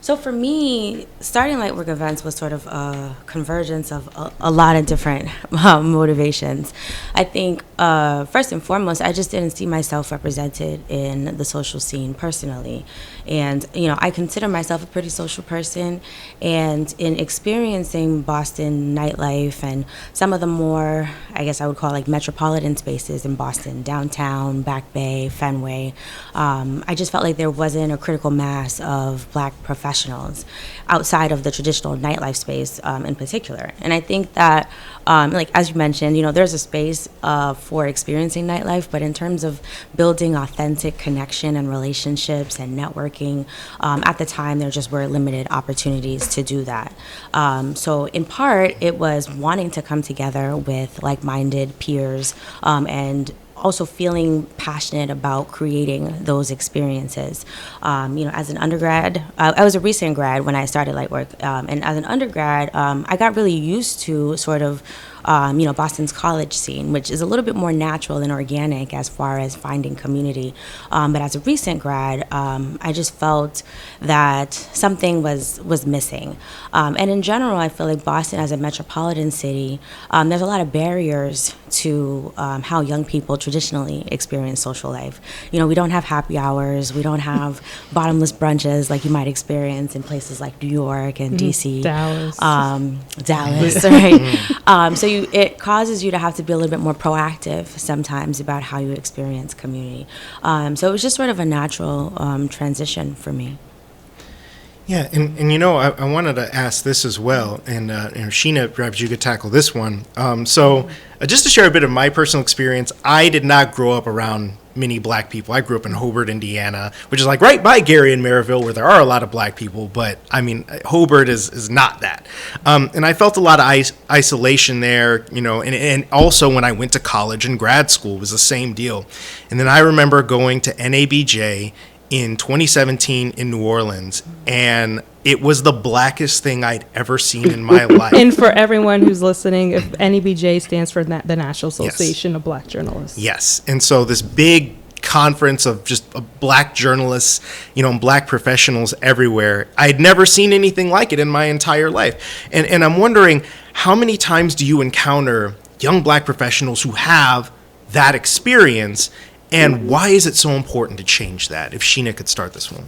S6: So for me, starting Lightwork Events was sort of a convergence of a lot of different motivations. I think first and foremost, I just didn't see myself represented in the social scene personally. And, I consider myself a pretty social person. And in experiencing Boston nightlife and some of the more, I guess I would call metropolitan spaces in Boston, downtown, Back Bay, Fenway, I just felt like there wasn't a critical mass of black professionals outside of the traditional nightlife space in particular. And I think that, as you mentioned, there's a space for experiencing nightlife, but in terms of building authentic connection and relationships and networking, at the time there just were limited opportunities to do that. So in part, it was wanting to come together with like-minded peers and also feeling passionate about creating those experiences. As an undergrad, I was a recent grad when I started Lightwork, and as an undergrad, I got really used to sort of Boston's college scene, which is a little bit more natural and organic as far as finding community. But as a recent grad, I just felt that something was missing. And in general, I feel like Boston as a metropolitan city, there's a lot of barriers to how young people traditionally experience social life. We don't have happy hours. We don't have bottomless brunches like you might experience in places like New York and DC.
S2: Dallas.
S6: Right? So it causes you to have to be a little bit more proactive sometimes about how you experience community. So it was just sort of a natural transition for me.
S1: Yeah, and I wanted to ask this as well, and Sheena, perhaps you could tackle this one. Just to share a bit of my personal experience, I did not grow up around many black people. I grew up in Hobart, Indiana, which is like right by Gary and Maryville, where there are a lot of black people, but I mean, Hobart is not that. And I felt a lot of isolation there, and also when I went to college and grad school, it was the same deal. And then I remember going to NABJ in 2017 in New Orleans, and it was the blackest thing I'd ever seen in my life.
S2: And for everyone who's listening, if NABJ stands for the National Association of Black Journalists.
S1: Yes, and so this big conference of just black journalists, black professionals everywhere. I'd never seen anything like it in my entire life. And I'm wondering, how many times do you encounter young black professionals who have that experience? And why is it so important to change that? If Sheena could start this one.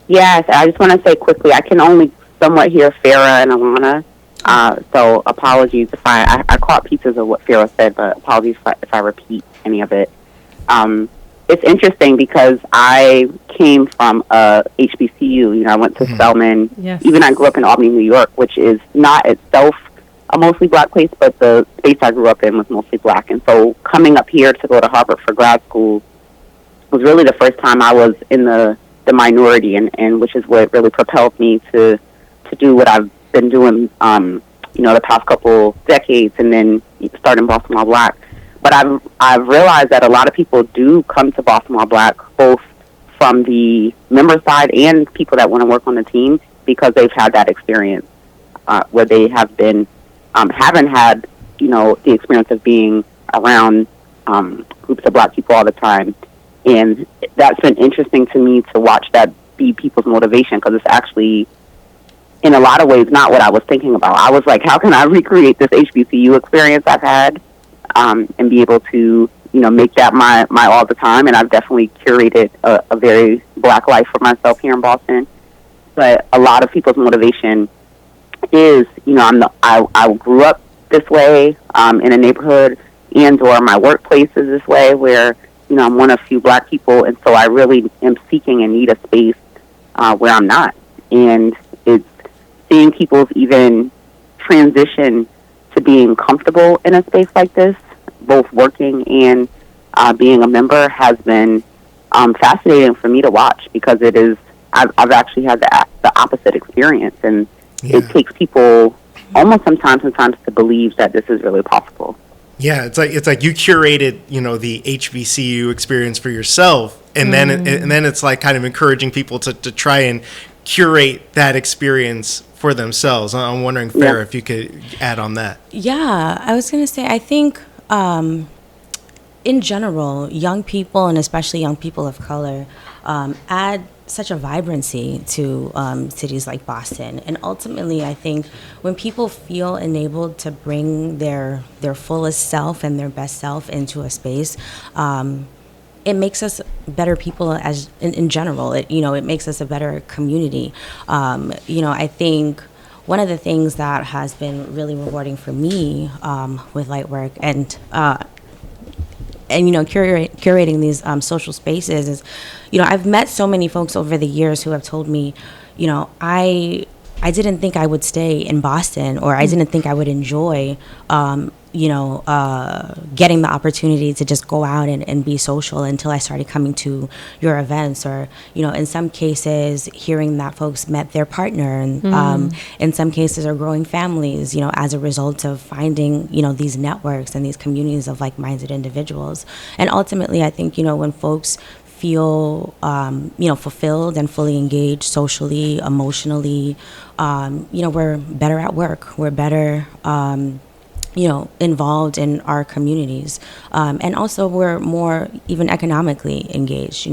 S7: Yes, I just want to say quickly, I can only somewhat hear Farah and Alana. So apologies if I caught pieces of what Farah said, but apologies if I repeat any of it. It's interesting because I came from a HBCU. I went to Spelman.
S2: Yes.
S7: Even I grew up in Albany, New York, which is not itself a mostly black place, but the space I grew up in was mostly black. And so coming up here to go to Harvard for grad school was really the first time I was in the minority, and which is what really propelled me to do what I've been doing, the past couple decades, and then starting Boston All Black. But I've realized that a lot of people do come to Boston All Black, both from the member side and people that want to work on the team, because they've had that experience where they have been haven't had the experience of being around groups of black people all the time. And that's been interesting to me to watch that be people's motivation, because it's actually, in a lot of ways, not what I was thinking about. I was like, how can I recreate this HBCU experience I've had and be able to, make that my all the time? And I've definitely curated a very black life for myself here in Boston. But a lot of people's motivation is, I grew up this way in a neighborhood, and or my workplace is this way, where I'm one of few black people, and so I really am seeking and need a space where I'm not. And it's seeing people's even transition to being comfortable in a space like this, both working and being a member, has been fascinating for me to watch, because it is. I've actually had the opposite experience, and it takes people almost sometimes to believe that this is really possible.
S1: Yeah, it's like you curated, the HBCU experience for yourself, and then it's like kind of encouraging people to try and curate that experience for themselves. I'm wondering, Farah, if you could add on that.
S6: Yeah, I was going to say, I think in general, young people, and especially young people of color, add such a vibrancy to cities like Boston. And ultimately, I think when people feel enabled to bring their fullest self and their best self into a space, it makes us better people as in general. It makes us a better community. I think one of the things that has been really rewarding for me with Lightwork and curating these social spaces is, I've met so many folks over the years who have told me, I didn't think I would stay in Boston, or I didn't think I would enjoy getting the opportunity to just go out and be social until I started coming to your events, or, in some cases, hearing that folks met their partner, and in some cases are growing families, as a result of finding, these networks and these communities of like-minded individuals. And ultimately, I think, when folks feel, fulfilled and fully engaged socially, emotionally, we're better at work. We're better, involved in our communities. And also we're more even economically engaged.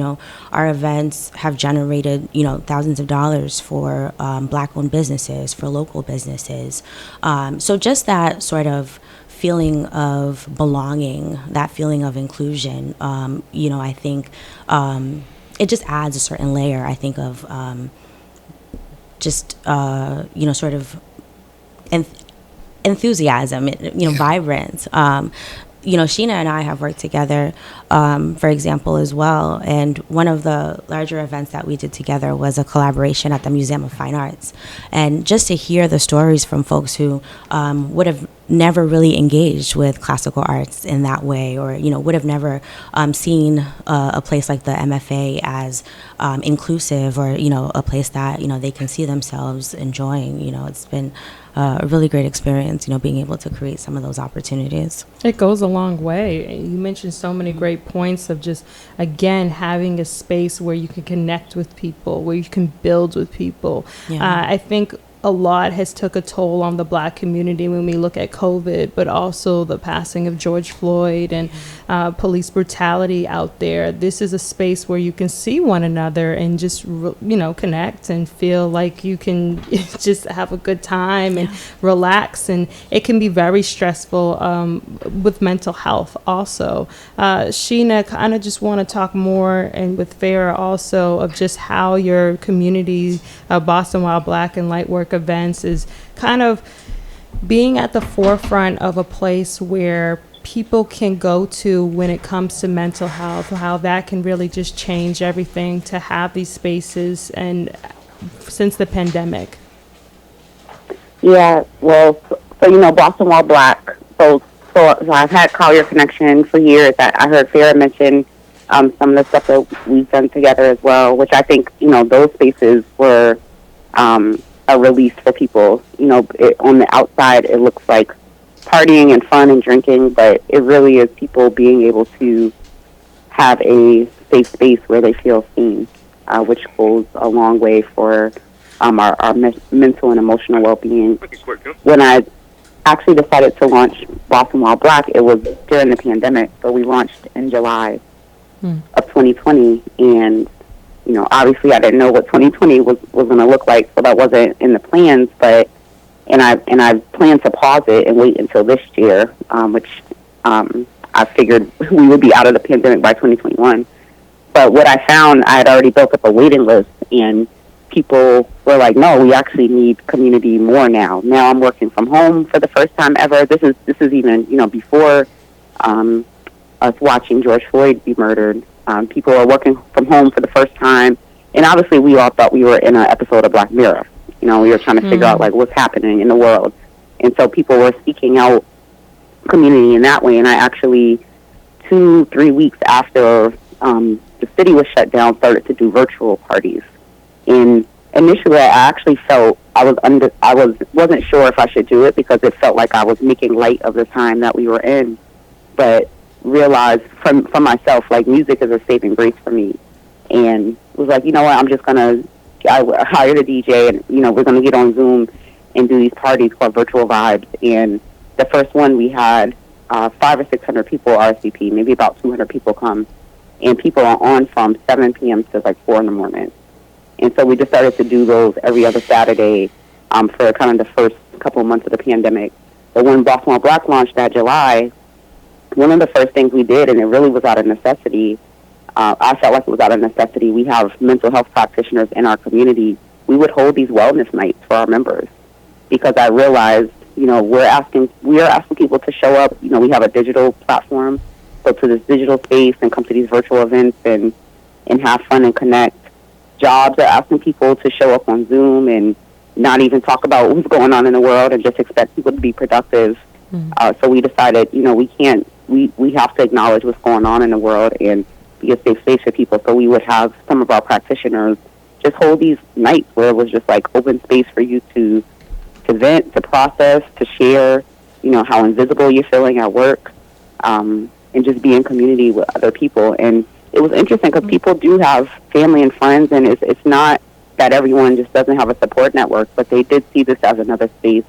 S6: Our events have generated, thousands of dollars for Black-owned businesses, for local businesses. So just that sort of feeling of belonging, that feeling of inclusion, I think it just adds a certain layer, I think, of sort of enthusiasm, vibrance. Sheena and I have worked together, for example, as well. And one of the larger events that we did together was a collaboration at the Museum of Fine Arts. And just to hear the stories from folks who would have never really engaged with classical arts in that way, or, would have never seen a place like the MFA as inclusive, or, a place that, they can see themselves enjoying. It's been a really great experience, being able to create some of those opportunities.
S2: It goes a long way. You mentioned so many great points of just, again, having a space where you can connect with people, where you can build with people. Yeah. I think a lot has took a toll on the Black community when we look at COVID, but also the passing of George Floyd and police brutality out there. This is a space where you can see one another and just, connect and feel like you can just have a good time and relax. And it can be very stressful with mental health also. Sheena, kind of just want to talk more, and with Farah also, of just how your community, Boston While Black and Lightwork events, is kind of being at the forefront of a place where people can go to when it comes to mental health, how that can really just change everything to have these spaces, and since the pandemic.
S7: Yeah, well, so Boston While Black, so I've had Collier Connection for years. I heard Farah mention some of the stuff that we've done together as well, which I think, those spaces were a release for people. On the outside, it looks like partying and fun and drinking, but it really is people being able to have a safe space where they feel seen, which goes a long way for our mental and emotional well-being. When I actually decided to launch Boston While Black, it was during the pandemic, so we launched in July of 2020, and obviously I didn't know what 2020 was going to look like, so that wasn't in the plans. But I planned to pause it and wait until this year, which I figured we would be out of the pandemic by 2021. But what I found, I had already built up a waiting list, and people were like, "No, we actually need community more now." Now I'm working from home for the first time ever. This is even before us watching George Floyd be murdered. People are working from home for the first time, and obviously we all thought we were in an episode of Black Mirror. We were trying to figure out like what's happening in the world, and so people were seeking out community in that way. And I actually 2-3 weeks after the city was shut down, started to do virtual parties. And initially, I actually felt wasn't sure if I should do it, because it felt like I was making light of the time that we were in, but realized from myself, like, music is a saving grace for me, and was like, I'm just gonna. I hired a DJ, and we're gonna get on Zoom and do these parties called Virtual Vibes. And the first one we had 500 or 600 people RSVP, maybe about 200 people come, and people are on from 7 p.m. to like 4 in the morning. And so we just started to do those every other Saturday for kind of the first couple of months of the pandemic. But when Boston While Black launched that July, one of the first things we did, and it really was out of necessity, I felt like it was out of necessity. We have mental health practitioners in our community. We would hold these wellness nights for our members, because I realized, we are asking people to show up. We have a digital platform, go to this digital space and come to these virtual events and have fun and connect. Jobs are asking people to show up on Zoom and not even talk about what's going on in the world, and just expect people to be productive So we decided, we have to acknowledge what's going on in the world and be a safe space for people. So we would have some of our practitioners just hold these nights where it was just like open space for you to vent, to process, to share, how invisible you're feeling at work, and just be in community with other people. And it was interesting because people do have family and friends, and it's not that everyone just doesn't have a support network, but they did see this as another space,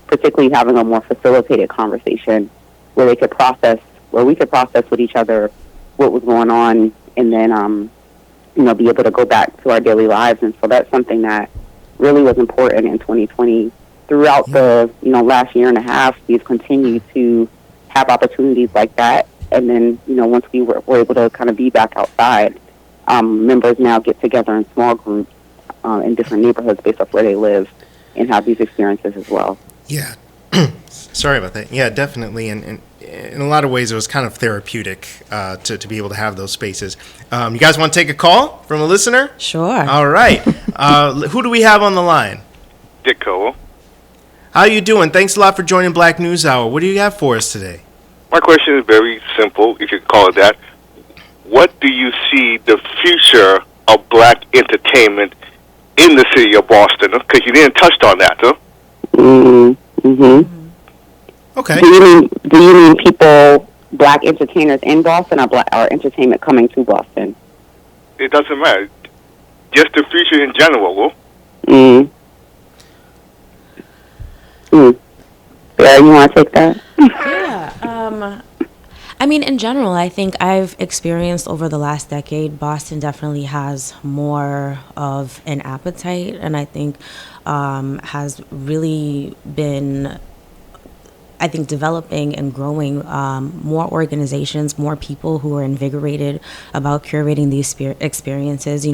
S7: particularly having a more facilitated conversation where we could process with each other what was going on, and then be able to go back to our daily lives. And so that's something that really was important in 2020. Throughout the last year and a half, we've continued to have opportunities like that. And then once we were able to kind of be back outside, members now get together in small groups in different neighborhoods based off where they live and have these experiences as well.
S1: Yeah. Sorry about that. Yeah, definitely. And in a lot of ways, it was kind of therapeutic to be able to have those spaces. You guys want to take a call from a listener?
S6: Sure.
S1: All right. Who do we have on the line?
S8: Dick Cole.
S1: How you doing? Thanks a lot for joining Black News Hour. What do you have for us today?
S8: My question is very simple, if you could call it that. What do you see the future of black entertainment in the city of Boston? Because you didn't touch on that, huh?
S7: Mm-hmm.
S1: Okay.
S7: Do you mean people, black entertainers in Boston, or entertainment coming to Boston?
S8: It doesn't matter. Just the future in general, huh?
S7: Sarah, you want to take that?
S6: Yeah. In general, I think I've experienced over the last decade, Boston definitely has more of an appetite, and I think has really been, developing and growing more organizations, more people who are invigorated about curating these experiences,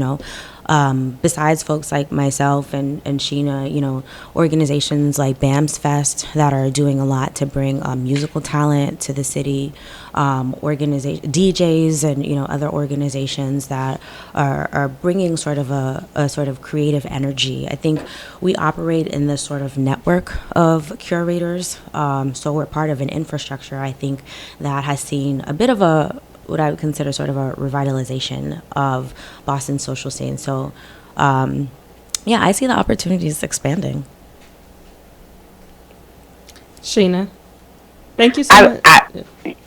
S6: besides folks like myself and Sheena, organizations like BAMS Fest that are doing a lot to bring musical talent to the city, DJs and, other organizations that are bringing sort of a sort of creative energy. I think we operate in this sort of network of curators, so we're part of an infrastructure, I think, that has seen a bit of what I would consider sort of a revitalization of Boston's social scene. So, I see the opportunities expanding.
S2: Sheena, thank you so much.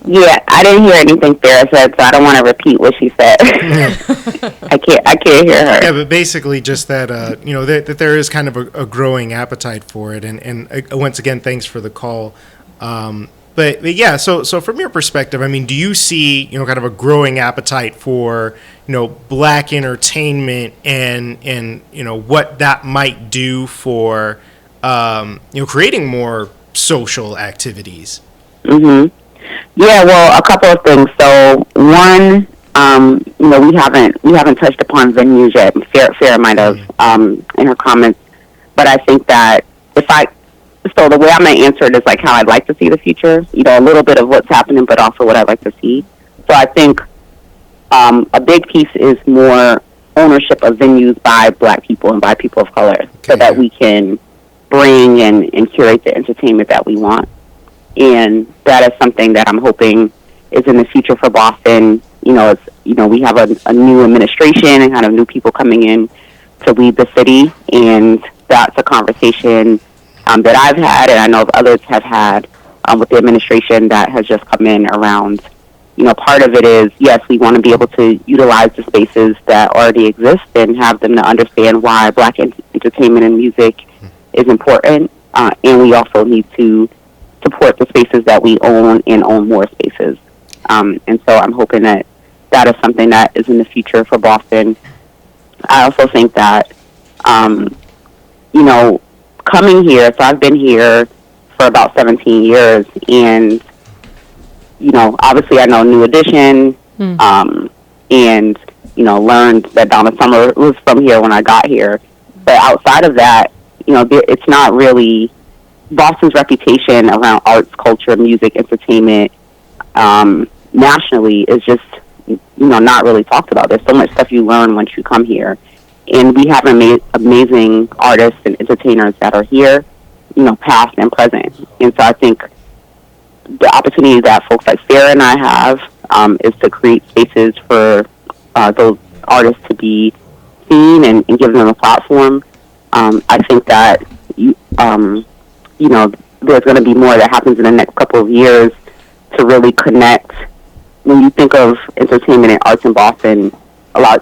S7: I didn't hear anything Sarah said, so I don't want to repeat what she said. I can't hear her.
S1: Yeah, but basically just that, that there is kind of a growing appetite for it. And once again, thanks for the call. But yeah, so from your perspective, do you see, kind of a growing appetite for, black entertainment and what that might do for, creating more social activities?
S7: Mm-hmm. Yeah, well, a couple of things. So one, we haven't touched upon venues yet. Farrah might have in her comments, but I think that so the way I'm going to answer it is like how I'd like to see the future, a little bit of what's happening, but also what I'd like to see. So I think a big piece is more ownership of venues by black people and by people of color, so that we can bring and curate the entertainment that we want. And that is something that I'm hoping is in the future for Boston. We have a new administration and kind of new people coming in to lead the city, and that's a conversation that I've had, and I know others have had with the administration that has just come in around, part of it is, yes, we want to be able to utilize the spaces that already exist and have them to understand why black entertainment and music is important, and we also need to support the spaces that we own and own more spaces. And so I'm hoping that is something that is in the future for Boston. I also think that, coming here, so I've been here for about 17 years, and, obviously I know New Edition, and, learned that Donna Summer was from here when I got here. But outside of that, it's not really Boston's reputation around arts, culture, music, entertainment, nationally is just, not really talked about. There's so much stuff you learn once you come here. And we have amazing artists and entertainers that are here, past and present. And so I think the opportunity that folks like Sarah and I have is to create spaces for those artists to be seen and give them a platform. I think that there's going to be more that happens in the next couple of years to really connect. When you think of entertainment and arts in Boston,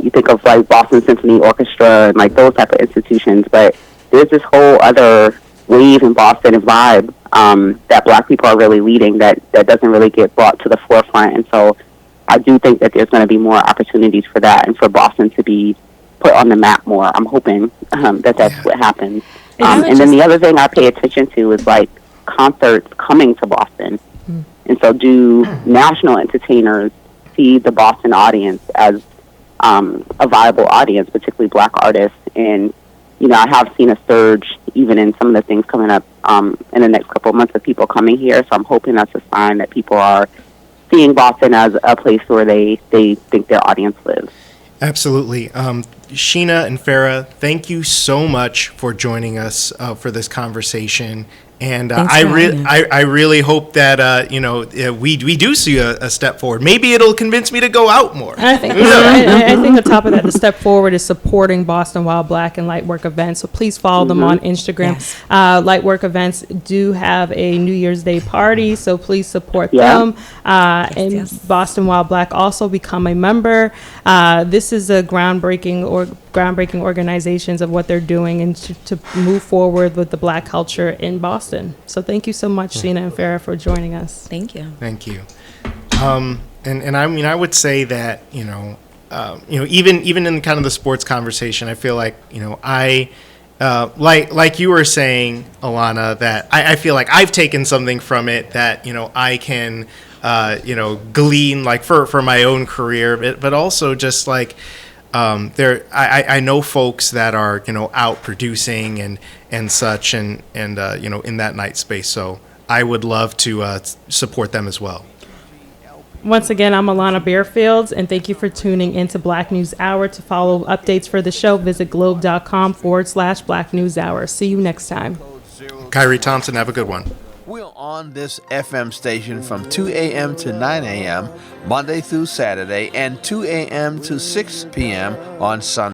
S7: you think of like Boston Symphony Orchestra and like those type of institutions, but there's this whole other wave in Boston and vibe that Black people are really leading that doesn't really get brought to the forefront. And so I do think that there's going to be more opportunities for that and for Boston to be put on the map more. I'm hoping that that's what happens. And then the other thing I pay attention to is like concerts coming to Boston. And so do national entertainers see the Boston audience as a viable audience, particularly Black artists? And, I have seen a surge even in some of the things coming up in the next couple of months of people coming here. So I'm hoping that's a sign that people are seeing Boston as a place where they think their audience lives.
S1: Absolutely. Sheena and Farah, thank you so much for joining us for this conversation. And I really hope that we do see a step forward. Maybe it'll convince me to go out more.
S2: I think I think on top of that, the step forward is supporting Boston While Black and Lightwork events. So please follow them on Instagram.
S6: Yes.
S2: Lightwork events do have a New Year's Day party, so please support them. And Boston While Black also become a member. This is a groundbreaking organizations of what they're doing and to move forward with the Black culture in Boston. So thank you so much, Sheena and Farah, for joining us.
S6: Thank you.
S1: Thank you. And I mean, I would say that, even in kind of the sports conversation, I feel like, I, like you were saying, Alana, that I feel like I've taken something from it that, I can, glean like for my own career, but also just like, I know folks that are out producing and such and in that night space, so I would love to support them as well.
S2: Once again, I'm Alana Bearfields, and thank you for tuning into Black News Hour. To follow updates for the show, visit globe.com/Black News Hour. See you next time.
S1: Kyrie Thompson, have a good one.
S9: We're on this FM station from 2 a.m. to 9 a.m. Monday through Saturday and 2 a.m. to 6 p.m. on Sunday.